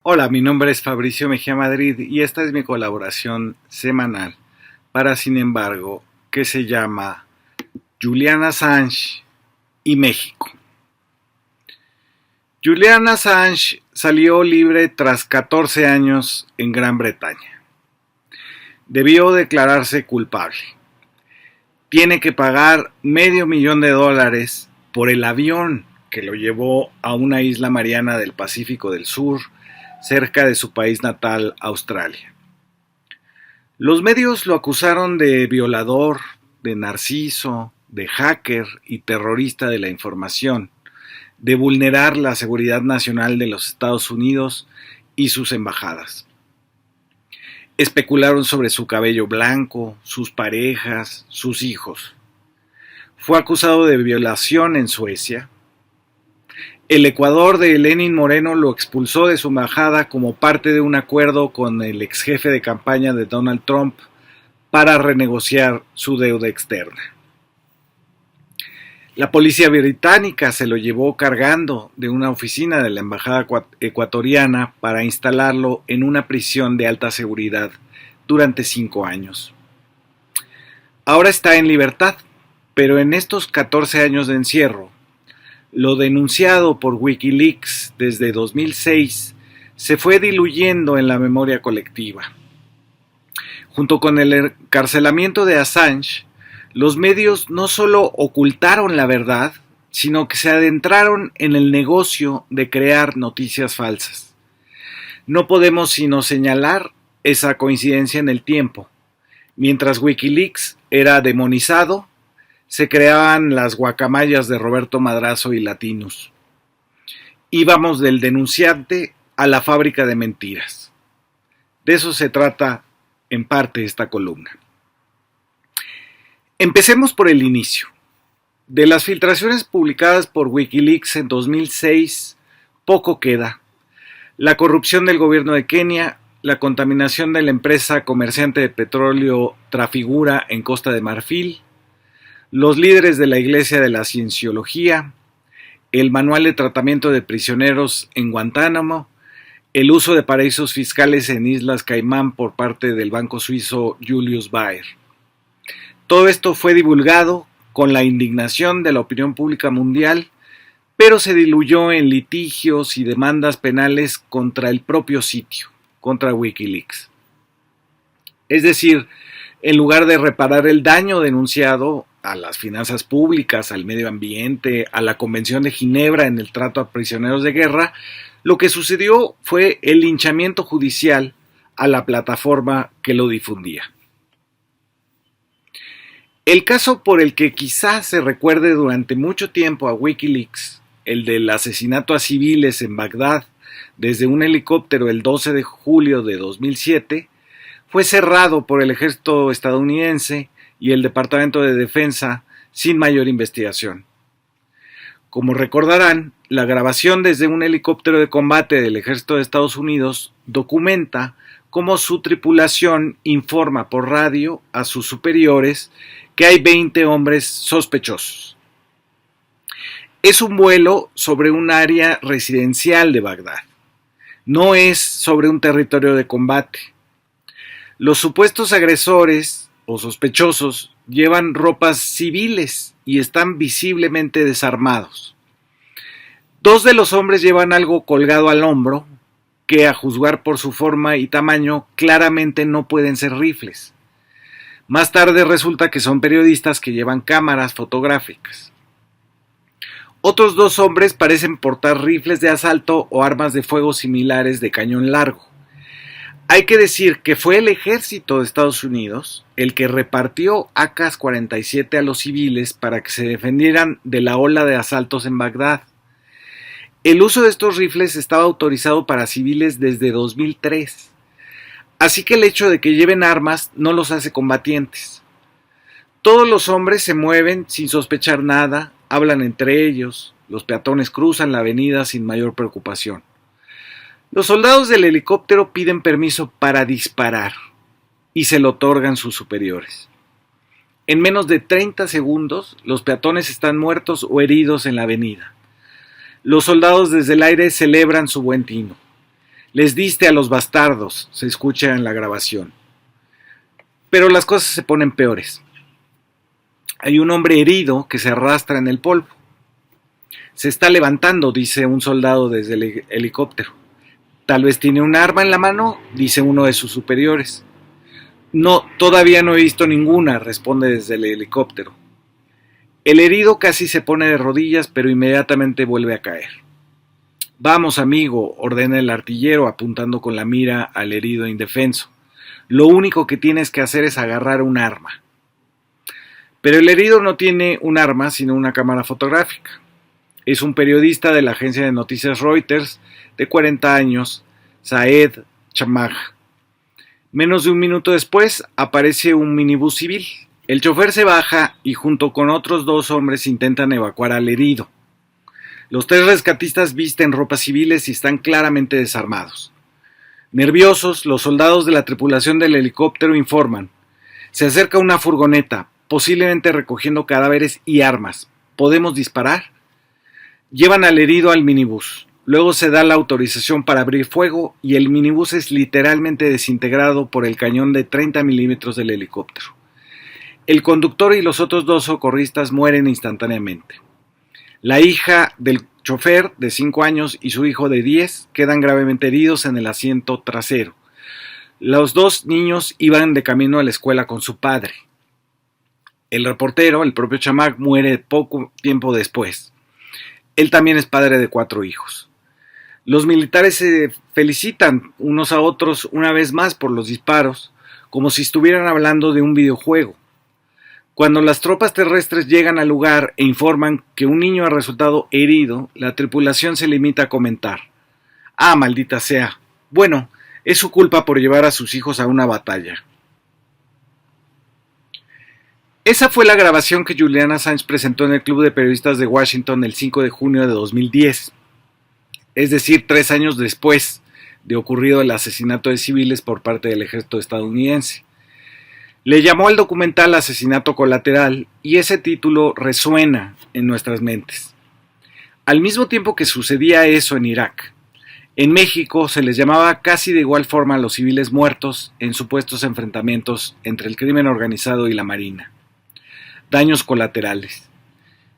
Hola, mi nombre es Fabricio Mejía Madrid y esta es mi colaboración semanal para Sin embargo, que se llama Julian Assange y México. Julian Assange salió libre tras 14 años en Gran Bretaña. Debió declararse culpable. Tiene que pagar $500,000 por el avión que lo llevó a una isla mariana del Pacífico del Sur, cerca de su país natal, Australia. Los medios lo acusaron de violador, de narciso, de hacker y terrorista de la información, de vulnerar la seguridad nacional de los Estados Unidos y sus embajadas. Especularon sobre su cabello blanco, sus parejas, sus hijos. Fue acusado de violación en Suecia. El Ecuador de Lenín Moreno lo expulsó de su embajada como parte de un acuerdo con el ex jefe de campaña de Donald Trump para renegociar su deuda externa. La policía británica se lo llevó cargando de una oficina de la embajada ecuatoriana para instalarlo en una prisión de alta seguridad durante 5 años. Ahora está en libertad, pero en estos 14 años de encierro, lo denunciado por Wikileaks desde 2006 se fue diluyendo en la memoria colectiva. Junto con el encarcelamiento de Assange, los medios no solo ocultaron la verdad, sino que se adentraron en el negocio de crear noticias falsas. No podemos sino señalar esa coincidencia en el tiempo. Mientras Wikileaks era demonizado, se creaban las guacamayas de Roberto Madrazo y Latinus. Íbamos del denunciante a la fábrica de mentiras. De eso se trata en parte esta columna. Empecemos por el inicio. De las filtraciones publicadas por Wikileaks en 2006, poco queda. La corrupción del gobierno de Kenia, la contaminación de la empresa comerciante de petróleo Trafigura en Costa de Marfil, los líderes de la Iglesia de la Cienciología, el manual de tratamiento de prisioneros en Guantánamo, el uso de paraísos fiscales en Islas Caimán por parte del banco suizo Julius Baer. Todo esto fue divulgado con la indignación de la opinión pública mundial, pero se diluyó en litigios y demandas penales contra el propio sitio, contra Wikileaks. Es decir, en lugar de reparar el daño denunciado a las finanzas públicas, al medio ambiente, a la Convención de Ginebra en el trato a prisioneros de guerra, lo que sucedió fue el linchamiento judicial a la plataforma que lo difundía. El caso por el que quizás se recuerde durante mucho tiempo a Wikileaks, el del asesinato a civiles en Bagdad desde un helicóptero el 12 de julio de 2007, fue cerrado por el ejército estadounidense y el Departamento de Defensa sin mayor investigación. Como recordarán, la grabación desde un helicóptero de combate del ejército de Estados Unidos documenta cómo su tripulación informa por radio a sus superiores que hay 20 hombres sospechosos. Es un vuelo sobre un área residencial de Bagdad. No es sobre un territorio de combate. Los supuestos agresores o sospechosos llevan ropas civiles y están visiblemente desarmados. 2 de los hombres llevan algo colgado al hombro que, a juzgar por su forma y tamaño, claramente no pueden ser rifles. Más tarde resulta que son periodistas que llevan cámaras fotográficas. Otros 2 hombres parecen portar rifles de asalto o armas de fuego similares de cañón largo. Hay que decir que fue el ejército de Estados Unidos el que repartió AK-47 a los civiles para que se defendieran de la ola de asaltos en Bagdad. El uso de estos rifles estaba autorizado para civiles desde 2003, así que el hecho de que lleven armas no los hace combatientes. Todos los hombres se mueven sin sospechar nada, hablan entre ellos, los peatones cruzan la avenida sin mayor preocupación. Los soldados del helicóptero piden permiso para disparar y se lo otorgan sus superiores. En menos de 30 segundos, los peatones están muertos o heridos en la avenida. Los soldados desde el aire celebran su buen tino. Les diste a los bastardos, se escucha en la grabación. Pero las cosas se ponen peores. Hay un hombre herido que se arrastra en el polvo. Se está levantando, dice un soldado desde el helicóptero. Tal vez tiene un arma en la mano, dice uno de sus superiores. No, todavía no he visto ninguna, responde desde el helicóptero. El herido casi se pone de rodillas, pero inmediatamente vuelve a caer. Vamos, amigo, ordena el artillero apuntando con la mira al herido indefenso. Lo único que tienes que hacer es agarrar un arma. Pero el herido no tiene un arma, sino una cámara fotográfica. Es un periodista de la agencia de noticias Reuters, de 40 años, Saed Chamag. Menos de un minuto después, aparece un minibús civil. El chofer se baja y junto con otros 2 hombres intentan evacuar al herido. Los 3 rescatistas visten ropas civiles y están claramente desarmados. Nerviosos, los soldados de la tripulación del helicóptero informan. Se acerca una furgoneta, posiblemente recogiendo cadáveres y armas. ¿Podemos disparar? Llevan al herido al minibús. Luego se da la autorización para abrir fuego y el minibús es literalmente desintegrado por el cañón de 30 milímetros del helicóptero. El conductor y los otros 2 socorristas mueren instantáneamente. La hija del chofer de 5 años y su hijo de 10 quedan gravemente heridos en el asiento trasero. Los 2 niños iban de camino a la escuela con su padre. El reportero, el propio Chamag, muere poco tiempo después. Él también es padre de 4 hijos. Los militares se felicitan unos a otros una vez más por los disparos, como si estuvieran hablando de un videojuego. Cuando las tropas terrestres llegan al lugar e informan que un niño ha resultado herido, la tripulación se limita a comentar: «Ah, maldita sea. Bueno, es su culpa por llevar a sus hijos a una batalla». Esa fue la grabación que Julian Assange presentó en el Club de Periodistas de Washington el 5 de junio de 2010, es decir, 3 años después de ocurrido el asesinato de civiles por parte del ejército estadounidense. Le llamó al documental Asesinato Colateral y ese título resuena en nuestras mentes. Al mismo tiempo que sucedía eso en Irak, en México se les llamaba casi de igual forma a los civiles muertos en supuestos enfrentamientos entre el crimen organizado y la Marina. Daños colaterales.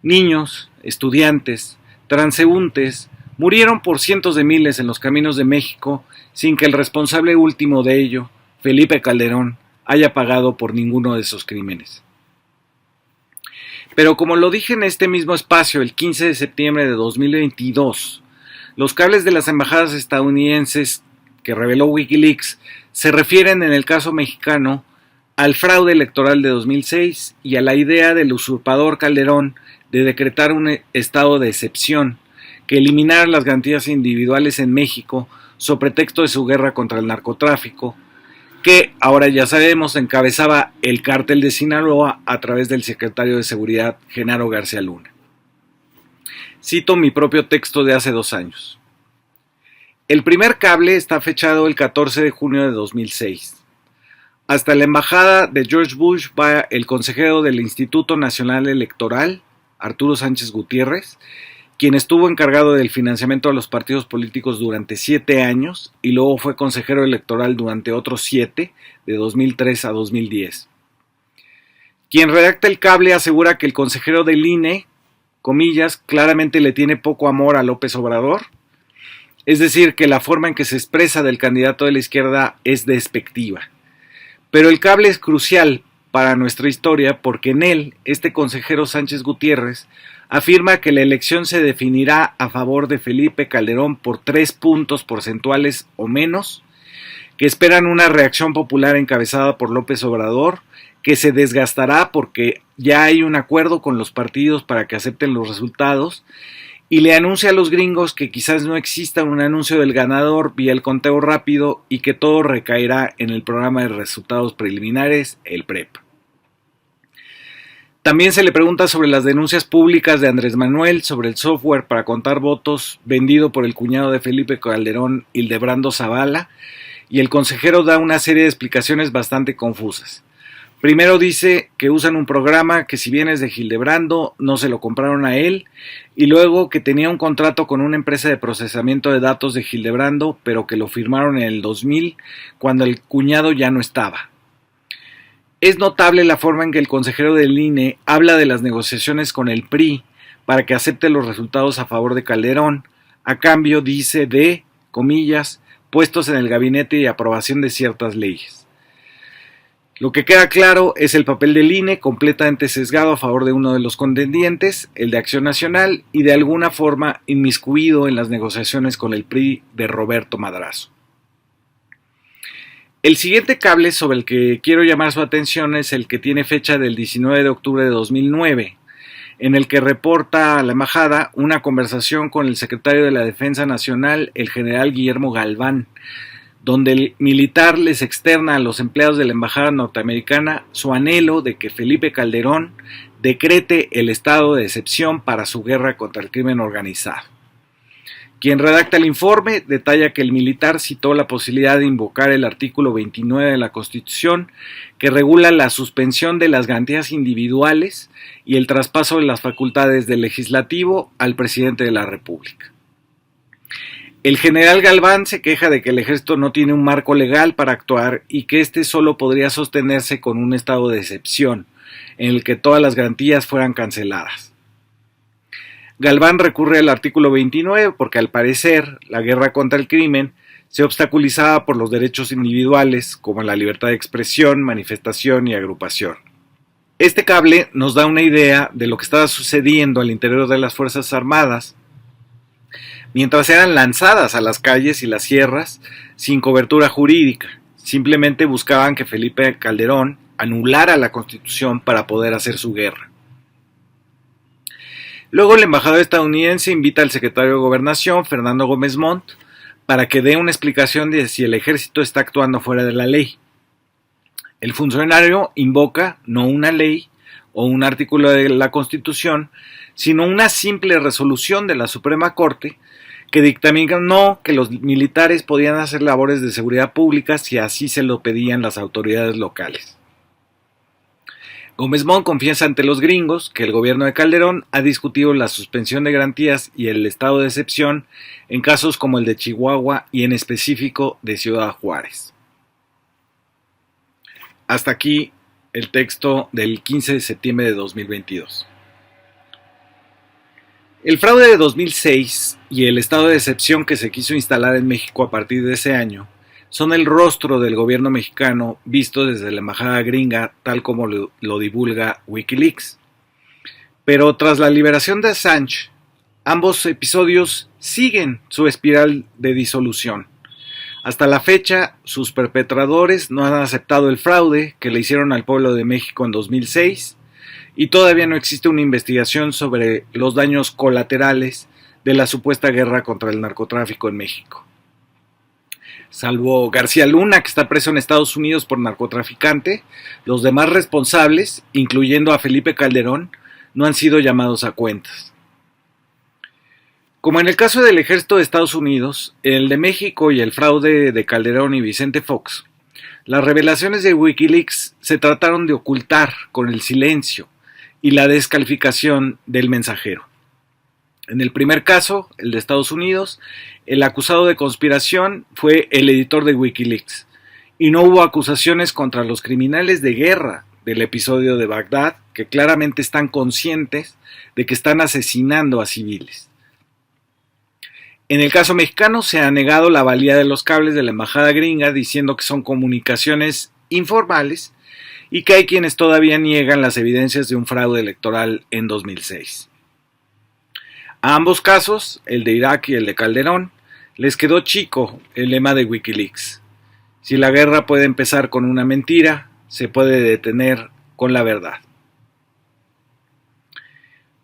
Niños, estudiantes, transeúntes murieron por cientos de miles en los caminos de México sin que el responsable último de ello, Felipe Calderón, haya pagado por ninguno de esos crímenes. Pero como lo dije en este mismo espacio el 15 de septiembre de 2022, los cables de las embajadas estadounidenses que reveló Wikileaks se refieren en el caso mexicano al fraude electoral de 2006 y a la idea del usurpador Calderón de decretar un estado de excepción que eliminara las garantías individuales en México sobre pretexto de su guerra contra el narcotráfico, que ahora ya sabemos encabezaba el cártel de Sinaloa a través del secretario de Seguridad Genaro García Luna. Cito mi propio texto de hace 2 años. El primer cable está fechado el 14 de junio de 2006. Hasta la embajada de George Bush va el consejero del Instituto Nacional Electoral, Arturo Sánchez Gutiérrez, quien estuvo encargado del financiamiento de los partidos políticos durante 7 años y luego fue consejero electoral durante otros 7, de 2003 a 2010. Quien redacta el cable asegura que el consejero del INE, comillas, claramente le tiene poco amor a López Obrador, es decir, que la forma en que se expresa del candidato de la izquierda es despectiva. Pero el cable es crucial para nuestra historia porque en él, este consejero Sánchez Gutiérrez afirma que la elección se definirá a favor de Felipe Calderón por 3 puntos porcentuales o menos, que esperan una reacción popular encabezada por López Obrador, que se desgastará porque ya hay un acuerdo con los partidos para que acepten los resultados, y le anuncia a los gringos que quizás no exista un anuncio del ganador vía el conteo rápido y que todo recaerá en el programa de resultados preliminares, el PREP. También se le pregunta sobre las denuncias públicas de Andrés Manuel sobre el software para contar votos vendido por el cuñado de Felipe Calderón, Hildebrando Zavala, y el consejero da una serie de explicaciones bastante confusas. Primero dice que usan un programa que, si bien es de Hildebrando, no se lo compraron a él, y luego que tenía un contrato con una empresa de procesamiento de datos de Hildebrando, pero que lo firmaron en el 2000, cuando el cuñado ya no estaba. Es notable la forma en que el consejero del INE habla de las negociaciones con el PRI para que acepte los resultados a favor de Calderón, a cambio, dice, de, comillas, puestos en el gabinete y aprobación de ciertas leyes. Lo que queda claro es el papel del INE completamente sesgado a favor de uno de los contendientes, el de Acción Nacional, y de alguna forma inmiscuido en las negociaciones con el PRI de Roberto Madrazo. El siguiente cable sobre el que quiero llamar su atención es el que tiene fecha del 19 de octubre de 2009, en el que reporta a la embajada una conversación con el secretario de la Defensa Nacional, el general Guillermo Galván, donde el militar les externa a los empleados de la embajada norteamericana su anhelo de que Felipe Calderón decrete el estado de excepción para su guerra contra el crimen organizado. Quien redacta el informe detalla que el militar citó la posibilidad de invocar el artículo 29 de la Constitución, que regula la suspensión de las garantías individuales y el traspaso de las facultades del legislativo al presidente de la República. El general Galván se queja de que el ejército no tiene un marco legal para actuar y que este solo podría sostenerse con un estado de excepción, en el que todas las garantías fueran canceladas. Galván recurre al artículo 29 porque, al parecer, la guerra contra el crimen se obstaculizaba por los derechos individuales, como la libertad de expresión, manifestación y agrupación. Este cable nos da una idea de lo que estaba sucediendo al interior de las Fuerzas Armadas, mientras eran lanzadas a las calles y las sierras sin cobertura jurídica. Simplemente buscaban que Felipe Calderón anulara la Constitución para poder hacer su guerra. Luego el embajador estadounidense invita al secretario de Gobernación, Fernando Gómez Montt, para que dé una explicación de si el ejército está actuando fuera de la ley. El funcionario invoca no una ley o un artículo de la Constitución, sino una simple resolución de la Suprema Corte que dictaminó que los militares podían hacer labores de seguridad pública si así se lo pedían las autoridades locales. Gómez Montt confiesa ante los gringos que el gobierno de Calderón ha discutido la suspensión de garantías y el estado de excepción en casos como el de Chihuahua y en específico de Ciudad Juárez. Hasta aquí el texto del 15 de septiembre de 2022. El fraude de 2006 y el estado de excepción que se quiso instalar en México a partir de ese año son el rostro del gobierno mexicano visto desde la embajada gringa, tal como lo divulga Wikileaks. Pero tras la liberación de Assange, ambos episodios siguen su espiral de disolución. Hasta la fecha, sus perpetradores no han aceptado el fraude que le hicieron al pueblo de México en 2006, y todavía no existe una investigación sobre los daños colaterales de la supuesta guerra contra el narcotráfico en México. Salvo García Luna, que está preso en Estados Unidos por narcotraficante, los demás responsables, incluyendo a Felipe Calderón, no han sido llamados a cuentas. Como en el caso del ejército de Estados Unidos, el de México y el fraude de Calderón y Vicente Fox, las revelaciones de Wikileaks se trataron de ocultar con el silencio y la descalificación del mensajero. En el primer caso, el de Estados Unidos, el acusado de conspiración fue el editor de Wikileaks, y no hubo acusaciones contra los criminales de guerra del episodio de Bagdad, que claramente están conscientes de que están asesinando a civiles. En el caso mexicano se ha negado la valía de los cables de la embajada gringa, diciendo que son comunicaciones informales y que hay quienes todavía niegan las evidencias de un fraude electoral en 2006. A ambos casos, el de Irak y el de Calderón, les quedó chico el lema de Wikileaks: si la guerra puede empezar con una mentira, se puede detener con la verdad.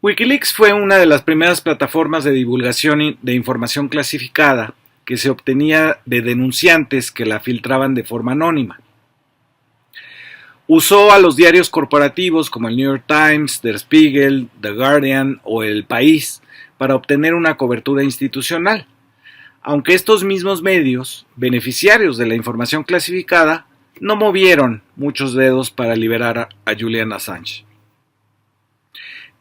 Wikileaks fue una de las primeras plataformas de divulgación de información clasificada que se obtenía de denunciantes que la filtraban de forma anónima. Usó a los diarios corporativos como el New York Times, Der Spiegel, The Guardian o El País para obtener una cobertura institucional, aunque estos mismos medios, beneficiarios de la información clasificada, no movieron muchos dedos para liberar a Julian Assange.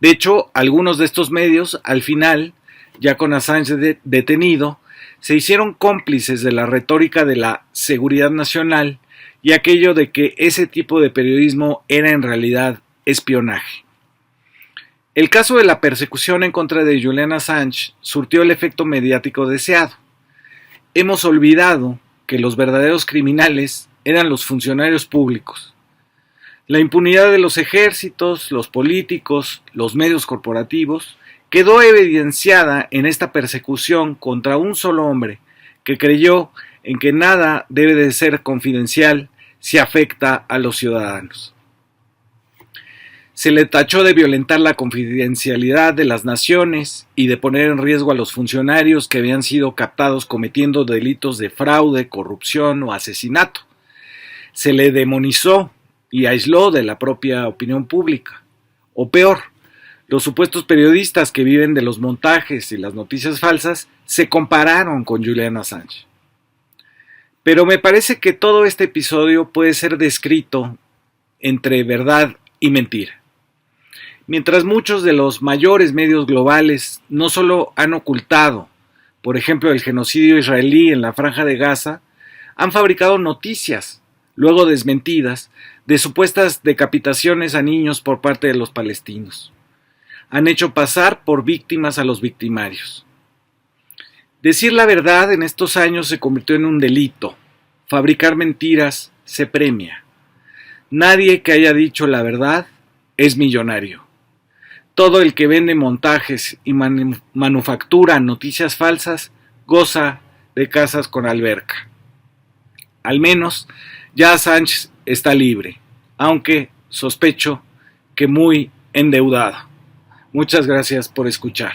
De hecho, algunos de estos medios, al final, ya con Assange detenido, se hicieron cómplices de la retórica de la seguridad nacional y aquello de que ese tipo de periodismo era en realidad espionaje. El caso de la persecución en contra de Julian Assange surtió el efecto mediático deseado. Hemos olvidado que los verdaderos criminales eran los funcionarios públicos. La impunidad de los ejércitos, los políticos, los medios corporativos quedó evidenciada en esta persecución contra un solo hombre que creyó en que nada debe de ser confidencial si afecta a los ciudadanos. Se le tachó de violentar la confidencialidad de las naciones y de poner en riesgo a los funcionarios que habían sido captados cometiendo delitos de fraude, corrupción o asesinato. Se le demonizó y aisló de la propia opinión pública. O peor, los supuestos periodistas que viven de los montajes y las noticias falsas se compararon con Julian Assange. Pero me parece que todo este episodio puede ser descrito entre verdad y mentira. Mientras muchos de los mayores medios globales no solo han ocultado, por ejemplo, el genocidio israelí en la Franja de Gaza, han fabricado noticias, luego desmentidas, de supuestas decapitaciones a niños por parte de los palestinos. Han hecho pasar por víctimas a los victimarios. Decir la verdad en estos años se convirtió en un delito. Fabricar mentiras se premia. Nadie que haya dicho la verdad es millonario. Todo el que vende montajes y manufactura noticias falsas goza de casas con alberca. Al menos ya Assange está libre, aunque sospecho que muy endeudado. Muchas gracias por escuchar.